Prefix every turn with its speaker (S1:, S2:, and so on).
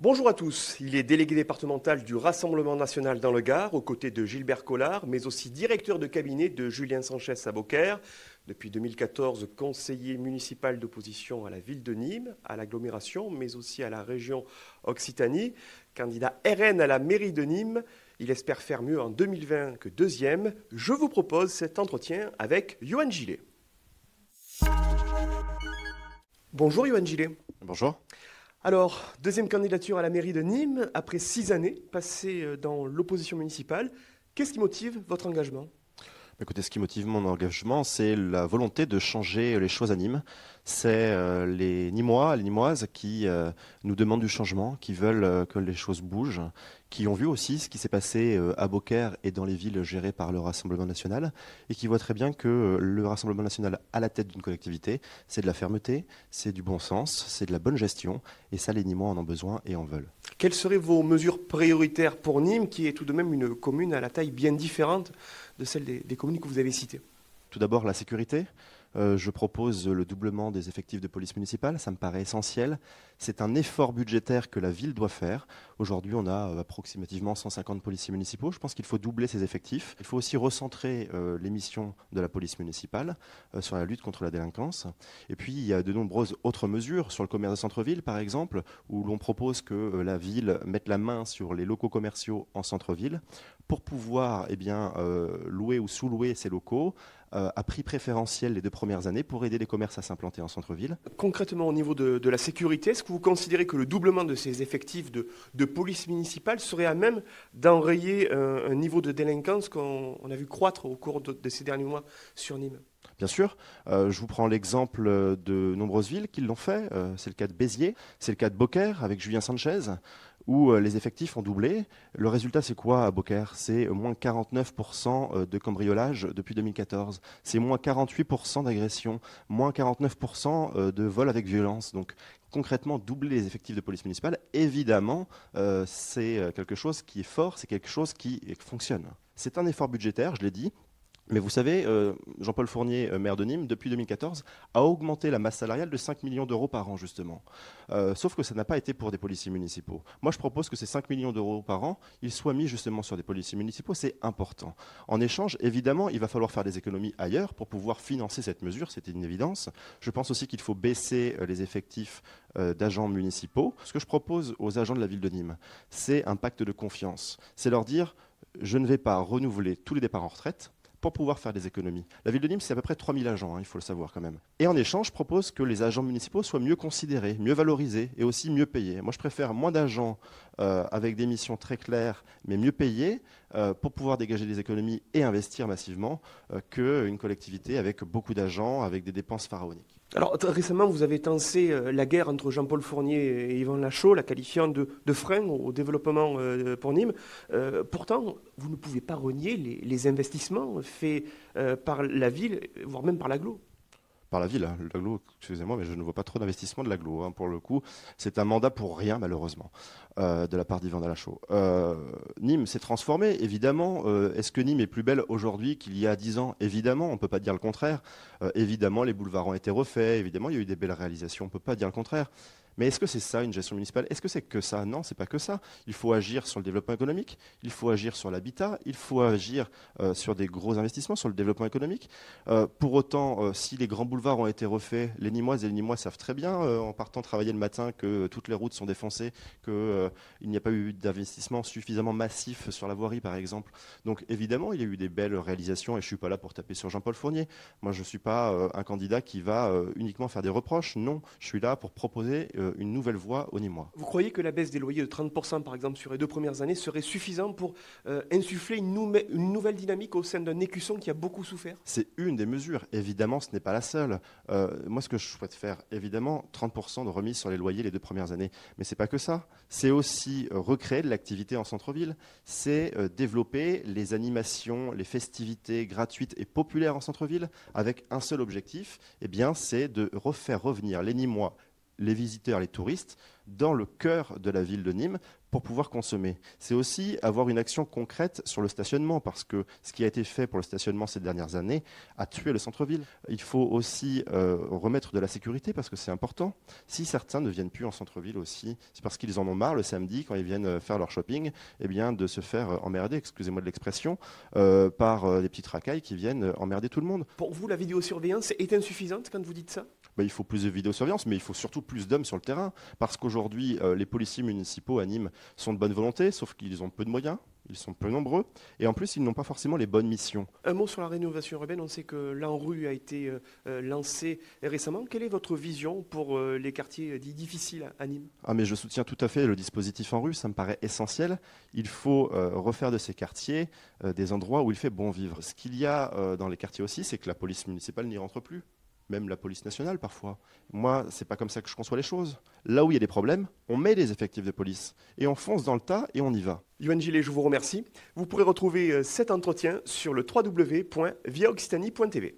S1: Bonjour à tous, il est délégué départemental du Rassemblement national dans le Gard, aux côtés de Gilbert Collard, mais aussi directeur de cabinet de Julien Sanchez à Beaucaire. Depuis 2014, conseiller municipal d'opposition à la ville de Nîmes, à l'agglomération, mais aussi à la région Occitanie. Candidat RN à la mairie de Nîmes, il espère faire mieux en 2020 que deuxième. Je vous propose cet entretien avec Yoann Gillet. Bonjour Yoann Gillet.
S2: Bonjour.
S1: Alors, deuxième candidature à la mairie de Nîmes, après 6 années passées dans l'opposition municipale. Qu'est-ce qui motive votre engagement ?
S2: Écoutez, ce qui motive mon engagement, c'est la volonté de changer les choses à Nîmes. C'est les Nîmois, les Nîmoises qui nous demandent du changement, qui veulent que les choses bougent, qui ont vu aussi ce qui s'est passé à Beaucaire et dans les villes gérées par le Rassemblement national, et qui voient très bien que le Rassemblement national à la tête d'une collectivité, c'est de la fermeté, c'est du bon sens, c'est de la bonne gestion, et ça, les Nîmois en ont besoin et en veulent.
S1: Quelles seraient vos mesures prioritaires pour Nîmes, qui est tout de même une commune à la taille bien différente de celle des communes que vous avez citées ?
S2: Tout d'abord, la sécurité. Je propose le doublement des effectifs de police municipale, ça me paraît essentiel. C'est un effort budgétaire que la ville doit faire. Aujourd'hui, on a approximativement 150 policiers municipaux. Je pense qu'il faut doubler ces effectifs. Il faut aussi recentrer les missions de la police municipale sur la lutte contre la délinquance. Et puis, il y a de nombreuses autres mesures sur le commerce de centre-ville, par exemple, où l'on propose que la ville mette la main sur les locaux commerciaux en centre-ville pour pouvoir louer ou sous-louer ces locaux à prix préférentiel les 2 premières années pour aider les commerces à s'implanter en centre-ville.
S1: Concrètement, au niveau de la sécurité, est-ce que vous considérez que le doublement de ces effectifs de police municipale serait à même d'enrayer un niveau de délinquance qu'on a vu croître au cours de ces derniers mois sur Nîmes ?
S2: Bien sûr, je vous prends l'exemple de nombreuses villes qui l'ont fait. C'est le cas de Béziers, c'est le cas de Beaucaire avec Julien Sanchez, où les effectifs ont doublé. Le résultat, c'est quoi à Beaucaire ? C'est moins 49% de cambriolage depuis 2014. C'est moins 48% d'agression, moins 49% de vol avec violence. Donc concrètement, doubler les effectifs de police municipale, évidemment, c'est quelque chose qui est fort, c'est quelque chose qui fonctionne. C'est un effort budgétaire, je l'ai dit. Mais vous savez, Jean-Paul Fournier, maire de Nîmes, depuis 2014, a augmenté la masse salariale de 5 millions d'euros par an, justement. Sauf que ça n'a pas été pour des policiers municipaux. Moi, je propose que ces 5 millions d'euros par an, ils soient mis justement sur des policiers municipaux. C'est important. En échange, évidemment, il va falloir faire des économies ailleurs pour pouvoir financer cette mesure. C'est une évidence. Je pense aussi qu'il faut baisser les effectifs d'agents municipaux. Ce que je propose aux agents de la ville de Nîmes, c'est un pacte de confiance. C'est leur dire, je ne vais pas renouveler tous les départs en retraite pour pouvoir faire des économies. La ville de Nîmes, c'est à peu près 3000 agents, il faut le savoir quand même. Et en échange, je propose que les agents municipaux soient mieux considérés, mieux valorisés et aussi mieux payés. Moi, je préfère moins d'agents avec des missions très claires, mais mieux payés, pour pouvoir dégager des économies et investir massivement, qu'une collectivité avec beaucoup d'agents, avec des dépenses pharaoniques.
S1: Alors récemment, vous avez tensé la guerre entre Jean-Paul Fournier et Yvan Lachaud, la qualifiant de frein au développement pour Nîmes. Pourtant, vous ne pouvez pas renier les investissements faits par la ville, voire même par l'agglo.
S2: Par la ville, l'agglo, excusez-moi, mais je ne vois pas trop d'investissement de l'agglo. Pour le coup, c'est un mandat pour rien, malheureusement, de la part d'Yvan Lachaud. Nîmes s'est transformée, évidemment. Est-ce que Nîmes est plus belle aujourd'hui qu'il y a 10 ans ? Évidemment, on ne peut pas dire le contraire. Évidemment, les boulevards ont été refaits. Évidemment, il y a eu des belles réalisations. On ne peut pas dire le contraire. Mais est-ce que c'est ça une gestion municipale ? Est-ce que c'est que ça ? Non, c'est pas que ça. Il faut agir sur le développement économique, il faut agir sur l'habitat, il faut agir sur des gros investissements, sur le développement économique. Pour autant, si les grands boulevards ont été refaits, les Nîmoises et les Nîmois savent très bien, en partant travailler le matin, que toutes les routes sont défoncées, qu'il n'y a pas eu d'investissement suffisamment massif sur la voirie, par exemple. Donc évidemment, il y a eu des belles réalisations et je ne suis pas là pour taper sur Jean-Paul Fournier. Moi, je ne suis pas un candidat qui va uniquement faire des reproches. Non, je suis là pour proposer une nouvelle voie aux Nîmois.
S1: Vous croyez que la baisse des loyers de 30% par exemple sur les 2 premières années serait suffisant pour insuffler une nouvelle dynamique au sein d'un écusson qui a beaucoup souffert ?
S2: C'est une des mesures. Évidemment, ce n'est pas la seule. Moi, ce que je souhaite faire, évidemment, 30% de remise sur les loyers les 2 premières années. Mais ce n'est pas que ça. C'est aussi recréer de l'activité en centre-ville. C'est développer les animations, les festivités gratuites et populaires en centre-ville avec un seul objectif, c'est de refaire revenir les Nîmois, les visiteurs, les touristes, dans le cœur de la ville de Nîmes pour pouvoir consommer. C'est aussi avoir une action concrète sur le stationnement, parce que ce qui a été fait pour le stationnement ces dernières années a tué le centre-ville. Il faut aussi remettre de la sécurité, parce que c'est important. Si certains ne viennent plus en centre-ville aussi, c'est parce qu'ils en ont marre le samedi, quand ils viennent faire leur shopping, eh bien, de se faire emmerder, excusez-moi de l'expression, par des petites racailles qui viennent emmerder tout le monde.
S1: Pour vous, la vidéosurveillance est insuffisante quand vous dites ça?
S2: Il faut plus de vidéosurveillance, mais il faut surtout plus d'hommes sur le terrain. Parce qu'aujourd'hui, les policiers municipaux à Nîmes sont de bonne volonté, sauf qu'ils ont peu de moyens, ils sont peu nombreux, et en plus, ils n'ont pas forcément les bonnes missions.
S1: Un mot sur la rénovation urbaine. On sait que l'ANRU a été lancé récemment. Quelle est votre vision pour les quartiers dits difficiles à Nîmes?
S2: Mais je soutiens tout à fait le dispositif ANRU, ça me paraît essentiel. Il faut refaire de ces quartiers des endroits où il fait bon vivre. Ce qu'il y a dans les quartiers aussi, c'est que la police municipale n'y rentre plus. Même la police nationale parfois. Moi, c'est pas comme ça que je conçois les choses. Là où il y a des problèmes, on met des effectifs de police et on fonce dans le tas et on y va.
S1: Yoann Gillet, je vous remercie. Vous pourrez retrouver cet entretien sur le www.viaoccitanie.tv.